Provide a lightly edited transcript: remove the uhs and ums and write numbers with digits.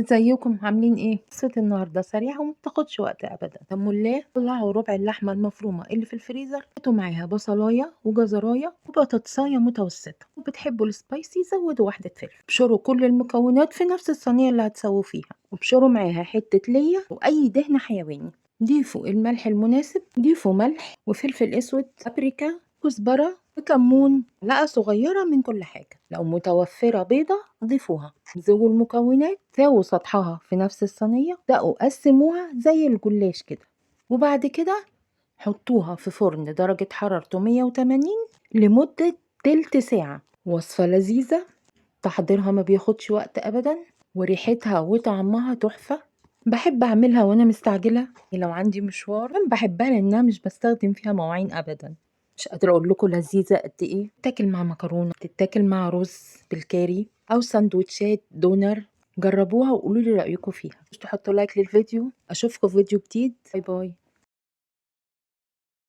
ازيكم عاملين ايه؟ قصة النهارده سريعة وما بتاخدش وقت ابدا. تمولاه طلعوا ربع اللحمة المفرومة اللي في الفريزر، حطوا معاها بصلاية وجزراية وبطاطساية متوسطة، وبتحبوا السبايسي زودوا واحدة فلفل. ابشروا كل المكونات في نفس الصينية اللي هتسووا فيها، وابشروا معاها حتة ليا واي دهن حيواني. ضيفوا الملح المناسب، ضيفوا ملح وفلفل اسود، بابريكا، كزبرة وكمون، معلقة صغيرة من كل حاجة. لو متوفرة بيضة ضيفوها. زووا المكونات، ساووا سطحها في نفس الصينية، بدأوا قسموها زي الجلاش كده، وبعد كده حطوها في فرن درجة حرارته 180 لمدة تلت ساعة. وصفة لذيذة، تحضيرها ما بياخدش وقت أبدا، وريحتها وطعمها تحفة. بحب أعملها وأنا مستعجلة، لو عندي مشوار بحبها لأنها مش بستخدم فيها مواعين أبدا. مش قادرة أقول لكم لذيذة قد إيه. تتاكل مع مكرونة، تتاكل مع رز بالكاري أو سندوتشات دونر. جربوها وقولوا لي رأيكم فيها. مش تحطوا لايك للفيديو. أشوفكم في فيديو جديد. باي باي.